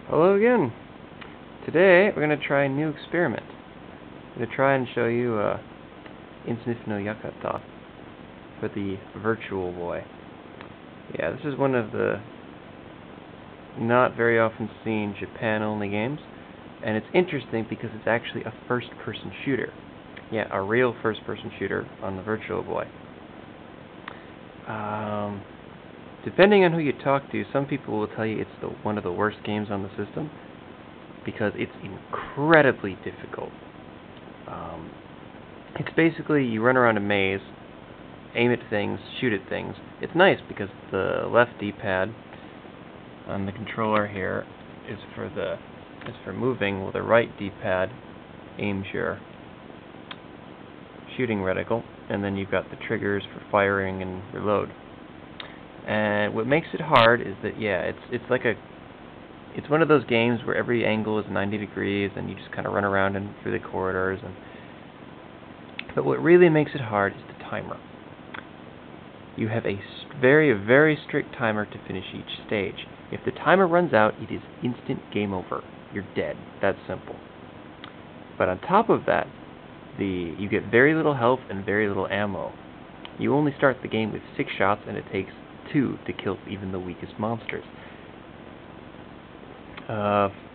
Hello again. Today we're going to try a new experiment. I'm going to try and show you Insmouse no Yakata for the Virtual Boy. Yeah, this is one of the not very often seen Japan-only games, and it's interesting because it's actually a first-person shooter. Yeah, a real first-person shooter on the Virtual Boy. Depending on who you talk to, some people will tell you it's one of the worst games on the system because it's incredibly difficult. It's basically you run around a maze, aim at things, shoot at things. It's nice because the left D-pad on the controller here is for moving, while the right D-pad aims your shooting reticle, and then you've got the triggers for firing and reload. And what makes it hard is that, yeah, it's one of those games where every angle is 90 degrees and you just kind of run around and through the corridors. But what really makes it hard is the timer. You have a very, very strict timer to finish each stage. If the timer runs out, it is instant game over. You're dead. That's simple. But on top of that, you get very little health and very little ammo. You only start the game with 6 shots, and it takes 2 to kill even the weakest monsters.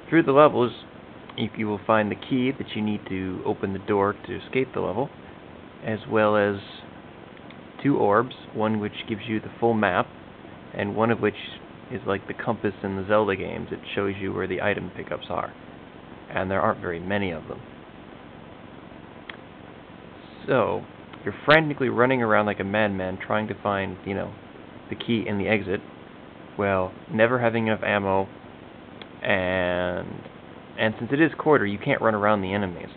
Through the levels, you will find the key that you need to open the door to escape the level, as well as 2 orbs, one which gives you the full map, and one of which is like the compass in the Zelda games. It shows you where the item pickups are, and there aren't very many of them. So, you're frantically running around like a madman trying to find, the key in the exit, well, never having enough ammo, and since it is quarter, you can't run around the enemies.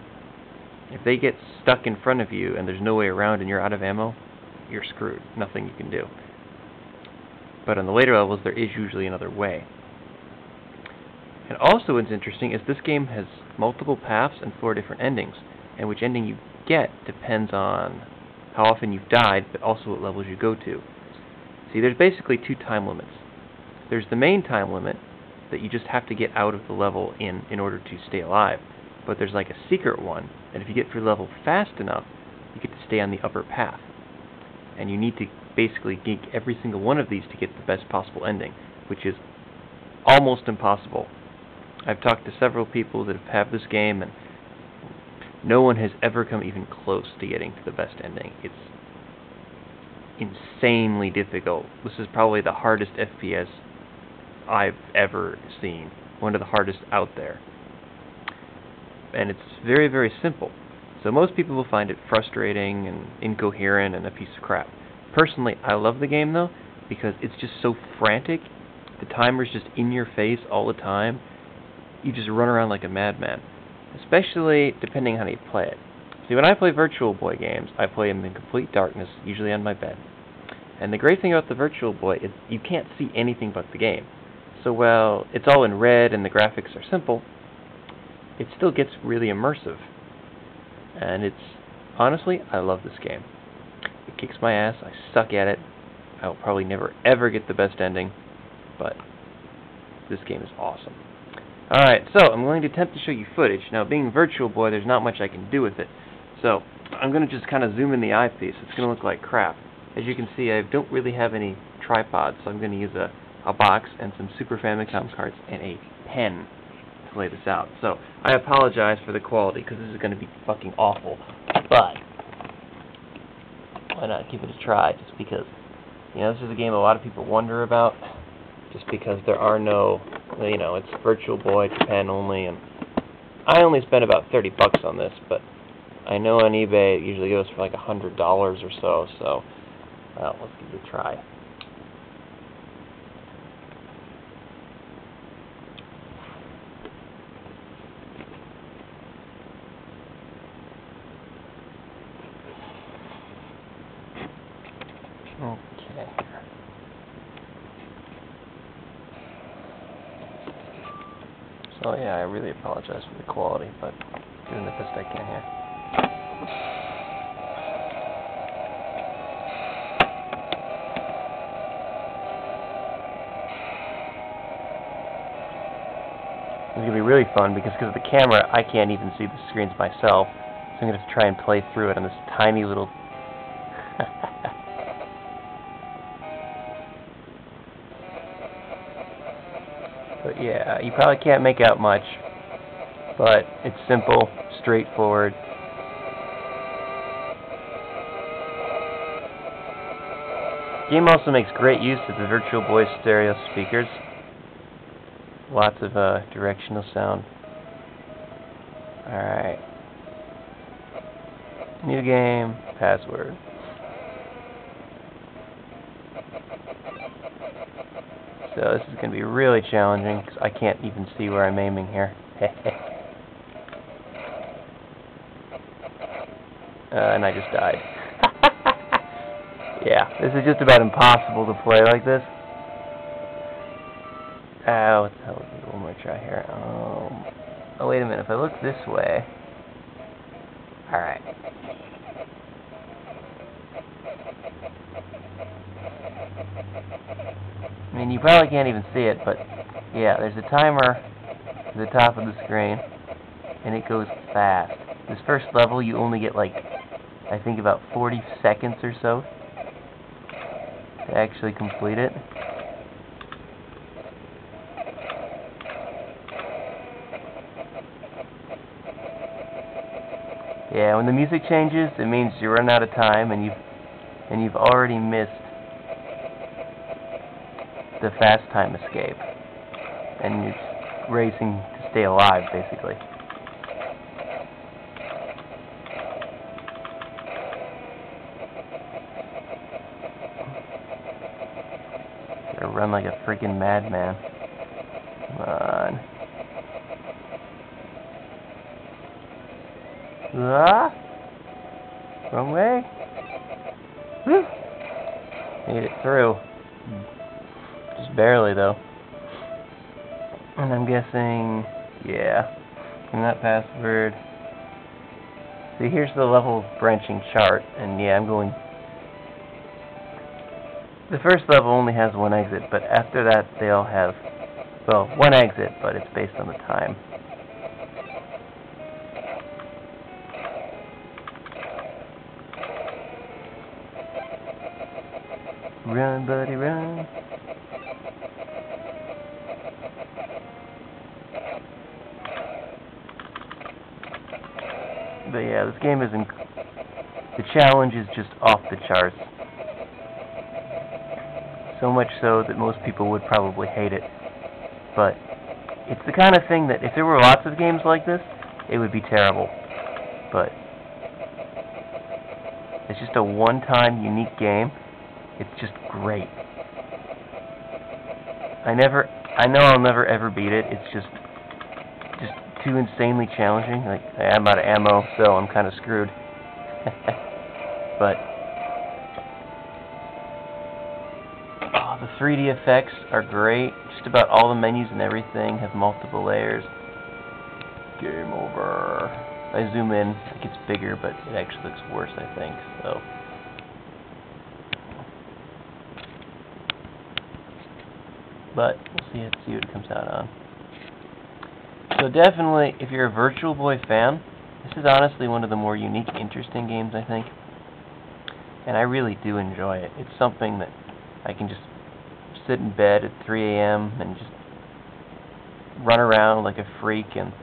If they get stuck in front of you and there's no way around and you're out of ammo, you're screwed. Nothing you can do. But on the later levels, there is usually another way. And also what's interesting is this game has multiple paths and 4 different endings, and which ending you get depends on how often you've died, but also what levels you go to. See, there's basically 2 time limits. There's the main time limit that you just have to get out of the level in order to stay alive. But there's like a secret one, and if you get through the level fast enough, you get to stay on the upper path. And you need to basically gig every single one of these to get the best possible ending, which is almost impossible. I've talked to several people that have this game, and no one has ever come even close to getting to the best ending. It's insanely difficult. This is probably the hardest FPS I've ever seen. One of the hardest out there. And it's very, very simple. So most people will find it frustrating and incoherent and a piece of crap. Personally, I love the game though, because it's just so frantic. The timer's just in your face all the time. You just run around like a madman. Especially depending on how you play it. See, when I play Virtual Boy games, I play them in complete darkness, usually on my bed. And the great thing about the Virtual Boy is you can't see anything but the game. So while it's all in red and the graphics are simple, it still gets really immersive. And honestly, I love this game. It kicks my ass, I suck at it. I will probably never ever get the best ending, but this game is awesome. Alright, so I'm going to attempt to show you footage. Now, being Virtual Boy, there's not much I can do with it. So, I'm going to just kind of zoom in the eyepiece. It's going to look like crap. As you can see, I don't really have any tripods, so I'm going to use a box and some Super Famicom cards and a pen to lay this out. So, I apologize for the quality, because this is going to be fucking awful. But, why not give it a try, just because, this is a game a lot of people wonder about, just because there are no, it's Virtual Boy, Japan only, and I only spent about $30 on this, but I know on eBay it usually goes for like $100 or so, well, let's give it a try. Okay. So yeah, I really apologize for the quality, but doing the best I can here. It's going to be really fun because of the camera, I can't even see the screens myself. So I'm going to have to try and play through it on this tiny little... But yeah, you probably can't make out much. But it's simple, straightforward. The game also makes great use of the Virtual Boy stereo speakers. Lots of directional sound. Alright. New game, password. So this is going to be really challenging because I can't even see where I'm aiming here. And I just died. Yeah, this is just about impossible to play like this. What the hell? One more try here. Oh, wait a minute. If I look this way... Alright. I mean, you probably can't even see it, but... Yeah, there's a timer at the top of the screen, and it goes fast. This first level, you only get, like, I think about 40 seconds or so to actually complete it. Yeah, when the music changes, it means you run out of time and you've already missed the fast time escape, and you're just racing to stay alive, basically. Gotta run like a freaking madman. Come on. Ah! Wrong way? Woo! Made it through. Just barely, though. And I'm guessing, yeah, from that password. See, here's the level branching chart, and yeah, I'm going... The first level only has one exit, but after that they all have, well, one exit, but it's based on the time. Run, buddy, run. But yeah, this game isn't... The challenge is just off the charts. So much so that most people would probably hate it. But it's the kind of thing that if there were lots of games like this, it would be terrible. But it's just a one-time unique game. It's just great. I know I'll never ever beat it. It's just too insanely challenging. Like, I'm out of ammo, so I'm kind of screwed. But the 3D effects are great. Just about all the menus and everything have multiple layers. Game over. If I zoom in, it gets bigger, but it actually looks worse, I think. So. But we'll see what it comes out on. So definitely, if you're a Virtual Boy fan, this is honestly one of the more unique, interesting games, I think. And I really do enjoy it. It's something that I can just sit in bed at 3 a.m. and just run around like a freak. And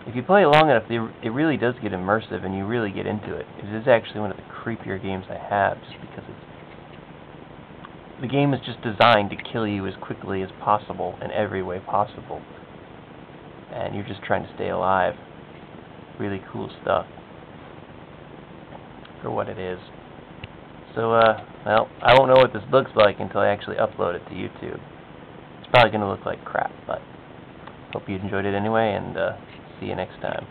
if you play it long enough, it really does get immersive, and you really get into it. It is actually one of the creepier games I have, just because the game is just designed to kill you as quickly as possible in every way possible. And you're just trying to stay alive. Really cool stuff for what it is. So, well, I won't know what this looks like until I actually upload it to YouTube. It's probably going to look like crap, but hope you enjoyed it anyway, and see you next time.